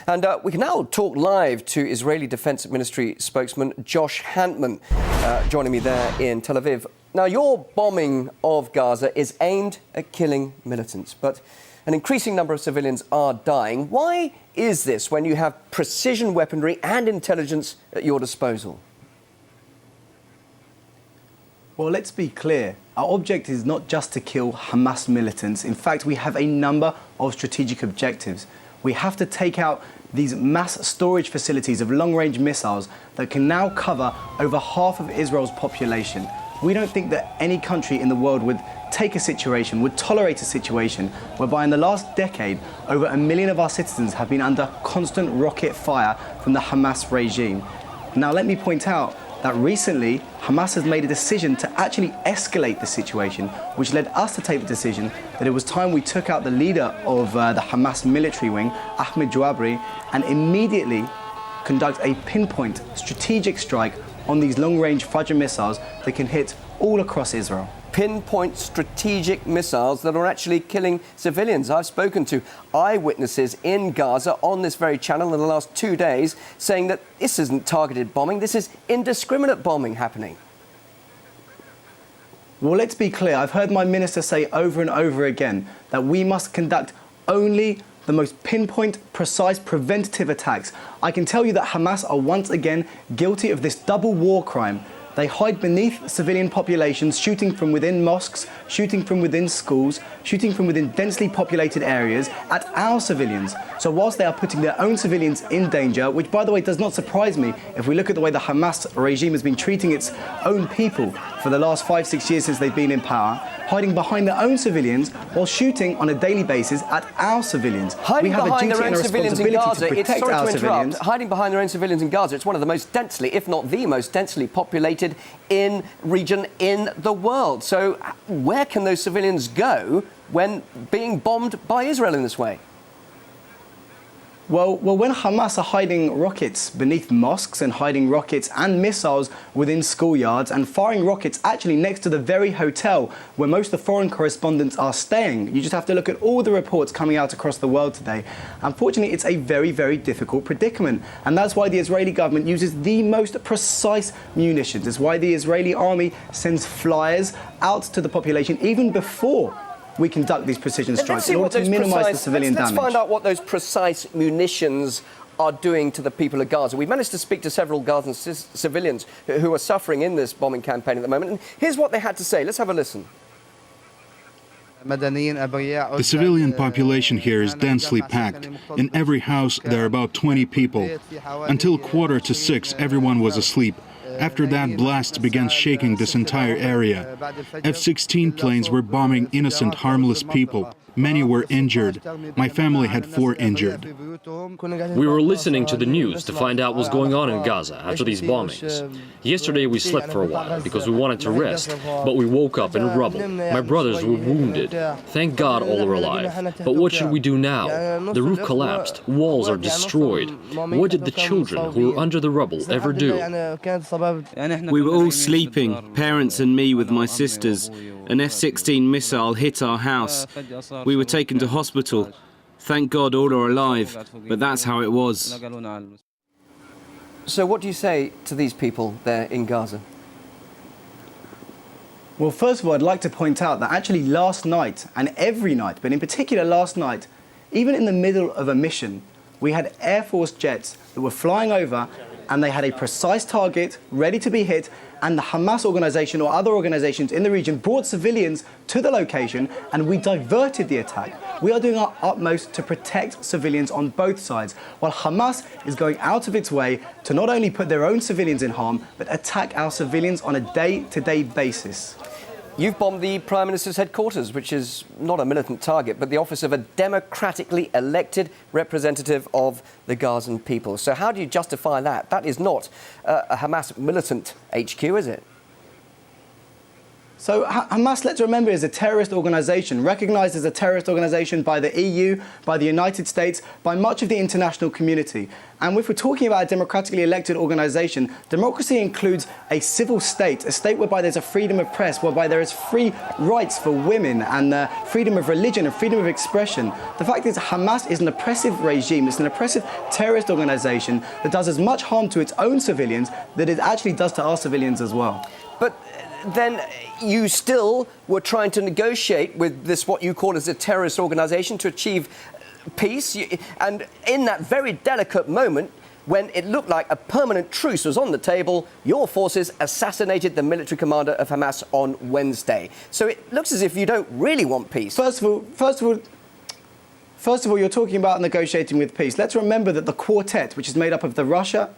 And we can now talk live to Israeli Defense Ministry spokesman Josh Hantman, joining me there in Tel Aviv. Now, your bombing of Gaza is aimed at killing militants, but an increasing number of civilians are dying. Why is this when you have precision weaponry and intelligence at your disposal? Well, let's be clear. Our objective is not just to kill Hamas militants. In fact, we have a number of strategic objectives. We have to take out these mass storage facilities of long-range missiles that can now cover over half of Israel's population. We don't think that any country in the world would tolerate a situation whereby in the last decade, over 1 million of our citizens have been under constant rocket fire from the Hamas regime. Now, let me point out that recently Hamas has made a decision to actually escalate the situation, which led us to take the decision that it was time we took out the leader of the Hamas military wing, Ahmed Jouabri, and immediately conduct a pinpoint strategic strike on these long-range Fajr missiles that can hit all across Israel. Pinpoint strategic missiles that are actually killing civilians. I've spoken to eyewitnesses in Gaza on this very channel in the last 2 days saying that this isn't targeted bombing, this is indiscriminate bombing happening. Well, let's be clear. I've heard my minister say over and over again that we must conduct only the most pinpoint, precise, preventative attacks. I can tell you that Hamas are once again guilty of this double war crime. They hide beneath civilian populations, shooting from within mosques, shooting from within schools, shooting from within densely populated areas at our civilians. So whilst they are putting their own civilians in danger, which by the way does not surprise me if we look at the way the Hamas regime has been treating its own people for the last 5-6 years since they've been in power, hiding behind their own civilians while shooting on a daily basis at our civilians. Hiding behind their own civilians in Gaza, hiding behind their own civilians in Gaza, it's one of the most densely, if not the most densely populated region in the world. So where can those civilians go when being bombed by Israel in this way? Well, when Hamas are hiding rockets beneath mosques and hiding rockets and missiles within schoolyards and firing rockets actually next to the very hotel where most of the foreign correspondents are staying, you just have to look at all the reports coming out across the world today. Unfortunately, it's a very, very difficult predicament. And that's why the Israeli government uses the most precise munitions. It's why the Israeli army sends flyers out to the population even before we conduct these precision strikes in order to minimise the civilian damage. Let's find out what those precise munitions are doing to the people of Gaza. We've managed to speak to several Gazan civilians who are suffering in this bombing campaign at the moment. And here's what they had to say. Let's have a listen. The civilian population here is densely packed. In every house, there are about 20 people. Until 5:45, everyone was asleep. After that, blasts began shaking this entire area. F-16 planes were bombing innocent, harmless people. Many were injured. My family had 4 injured. We were listening to the news to find out what's going on in Gaza after these bombings. Yesterday we slept for a while because we wanted to rest, but we woke up in rubble. My brothers were wounded. Thank God all are alive. But what should we do now? The roof collapsed. Walls are destroyed. What did the children who were under the rubble ever do? We were all sleeping, parents and me with my sisters. An F-16 missile hit our house. We were taken to hospital. Thank God all are alive, but that's how it was. So what do you say to these people there in Gaza? Well, first of all, I'd like to point out that actually last night, and every night, but in particular last night, even in the middle of a mission, we had Air Force jets that were flying over and they had a precise target ready to be hit, and the Hamas organization or other organizations in the region brought civilians to the location and we diverted the attack. We are doing our utmost to protect civilians on both sides, while Hamas is going out of its way to not only put their own civilians in harm, but attack our civilians on a day-to-day basis. You've bombed the Prime Minister's headquarters, which is not a militant target, but the office of a democratically elected representative of the Gazan people. So how do you justify that? That is not a Hamas militant HQ, is it? So Hamas, let's remember, is a terrorist organisation, recognised as a terrorist organisation by the EU, by the United States, by much of the international community. And if we're talking about a democratically elected organisation, democracy includes a civil state, a state whereby there's a freedom of press, whereby there is free rights for women and freedom of religion and freedom of expression. The fact is Hamas is an oppressive regime, it's an oppressive terrorist organisation that does as much harm to its own civilians that it actually does to our civilians as well. But then you still were trying to negotiate with this, what you call as a terrorist organisation, to achieve peace. And in that very delicate moment, when it looked like a permanent truce was on the table, your forces assassinated the military commander of Hamas on Wednesday. So it looks as if you don't really want peace. First of all, you're talking about negotiating with peace. Let's remember that the quartet, which is made up of Russia,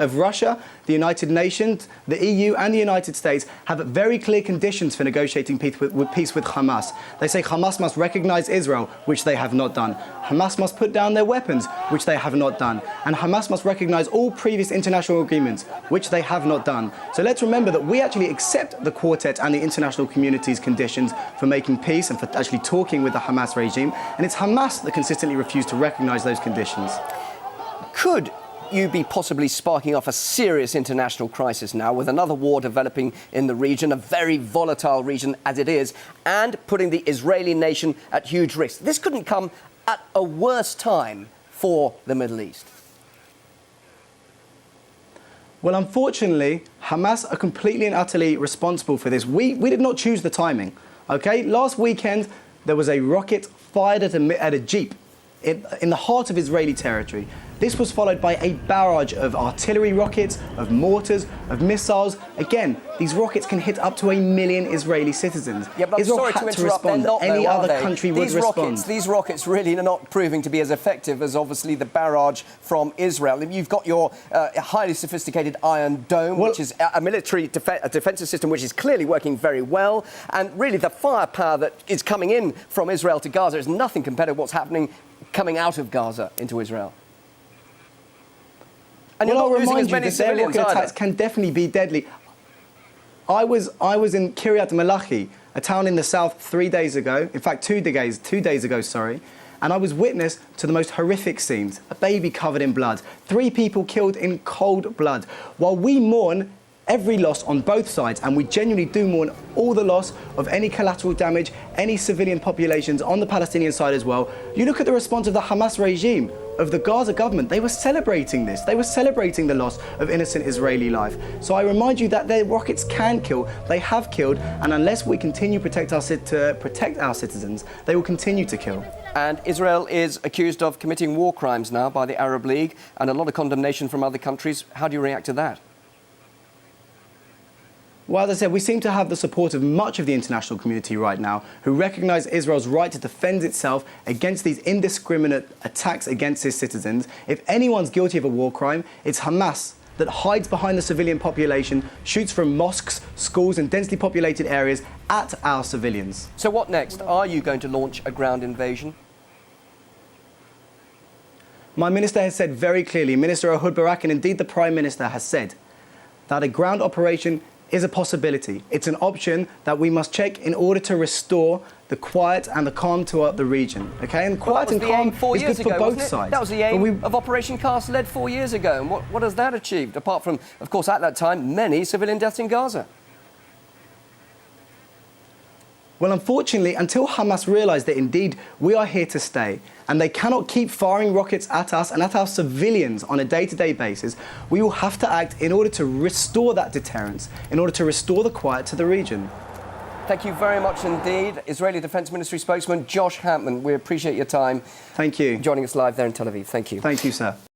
the United Nations, the EU and the United States, have very clear conditions for negotiating peace with Hamas. They say Hamas must recognize Israel, which they have not done. Hamas must put down their weapons, which they have not done. And Hamas must recognize all previous international agreements, which they have not done. So let's remember that we actually accept the quartet and the international community's conditions for making peace and for actually talking with the Hamas regime. And it's Hamas that consistently refuse to recognise those conditions. Could you be possibly sparking off a serious international crisis now, with another war developing in the region, a very volatile region as it is, and putting the Israeli nation at huge risk? This couldn't come at a worse time for the Middle East. Well, unfortunately, Hamas are completely and utterly responsible for this. We did not choose the timing, okay? Last weekend, there was a rocket fired at a jeep in the heart of Israeli territory. This was followed by a barrage of artillery rockets, of mortars, of missiles. Again, these rockets can hit up to 1 million Israeli citizens. Yeah, but Israel sorry had to interrupt, to respond. they're not, Any though, other are they? country would respond. These rockets really are not proving to be as effective as obviously the barrage from Israel. You've got your highly sophisticated Iron Dome, which is a military defensive system which is clearly working very well. And really the firepower that is coming in from Israel to Gaza is nothing compared to what's happening coming out of Gaza into Israel. And Well, you're I'll not losing remind as you many that their civilians rocket either. attacks can definitely be deadly. I was in Kiryat Malachi, a town in the south 3 days ago. In fact, 2 days ago, sorry. And I was witness to the most horrific scenes. A baby covered in blood. 3 people killed in cold blood. While we mourn every loss on both sides, and we genuinely do mourn all the loss of any collateral damage, any civilian populations on the Palestinian side as well, you look at the response of the Hamas regime, of the Gaza government. They were celebrating this. They were celebrating the loss of innocent Israeli life. So I remind you that their rockets can kill. They have killed. And unless we continue to protect our citizens, they will continue to kill. And Israel is accused of committing war crimes now by the Arab League, and a lot of condemnation from other countries. How do you react to that? Well, as I said, we seem to have the support of much of the international community right now, who recognise Israel's right to defend itself against these indiscriminate attacks against its citizens. If anyone's guilty of a war crime, it's Hamas, that hides behind the civilian population, shoots from mosques, schools and densely populated areas at our civilians. So what next? Are you going to launch a ground invasion? My minister has said very clearly, Minister Ehud Barak, and indeed the Prime Minister has said, that a ground operation is a possibility. It's an option that we must check in order to restore the quiet and the calm to the region. Okay, and quiet and calm is good for both sides. That was the aim of Operation Cast Lead 4 years ago. And what has that achieved? Apart from, of course, at that time, many civilian deaths in Gaza. Well, unfortunately, until Hamas realise that indeed we are here to stay and they cannot keep firing rockets at us and at our civilians on a day-to-day basis, we will have to act in order to restore that deterrence, in order to restore the quiet to the region. Thank you very much indeed. Israeli Defense Ministry spokesman Josh Hampman, we appreciate your time. Thank you. Joining us live there in Tel Aviv. Thank you. Thank you, sir.